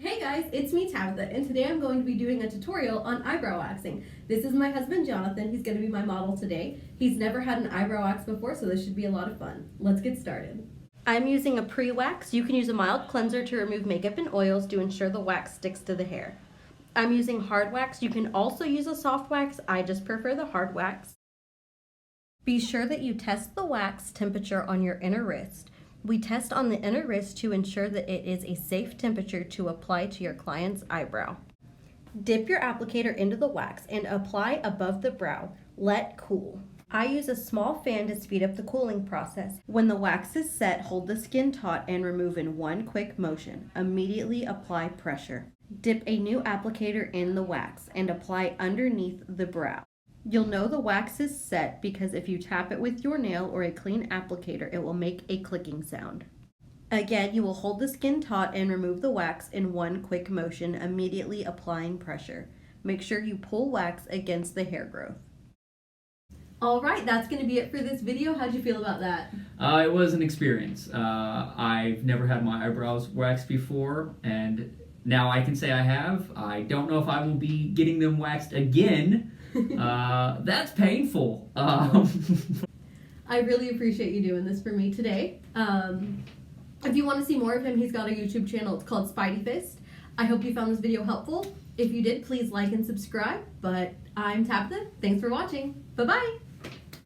Hey guys, it's me Tabitha, and today I'm going to be doing a tutorial on eyebrow waxing. This is my husband Jonathan. He's going to be my model today. He's never had an eyebrow wax before, so this should be a lot of fun. Let's get started. I'm using a pre-wax. You can use a mild cleanser to remove makeup and oils to ensure the wax sticks to the hair. I'm using hard wax. You can also use a soft wax. I just prefer the hard wax. Be sure that you test the wax temperature on your inner wrist. We test on the inner wrist to ensure that it is a safe temperature to apply to your client's eyebrow. Dip your applicator into the wax and apply above the brow. Let cool. I use a small fan to speed up the cooling process. When the wax is set, hold the skin taut and remove in one quick motion. Immediately apply pressure. Dip a new applicator in the wax and apply underneath the brow. You'll know the wax is set because if you tap it with your nail or a clean applicator, it will make a clicking sound. Again, you will hold the skin taut and remove the wax in one quick motion, immediately applying pressure. Make sure you pull wax against the hair growth. Alright, that's going to be it for this video. How'd you feel about that? It was an experience. I've never had my eyebrows waxed before, and now I can say I have. I don't know if I will be getting them waxed again. That's painful. I really appreciate you doing this for me today. If you want to see more of him, he's got a YouTube channel. It's called Spidey Fist. I hope you found this video helpful. If you did, please like and subscribe. But I'm Tabitha. Thanks for watching. Bye-bye.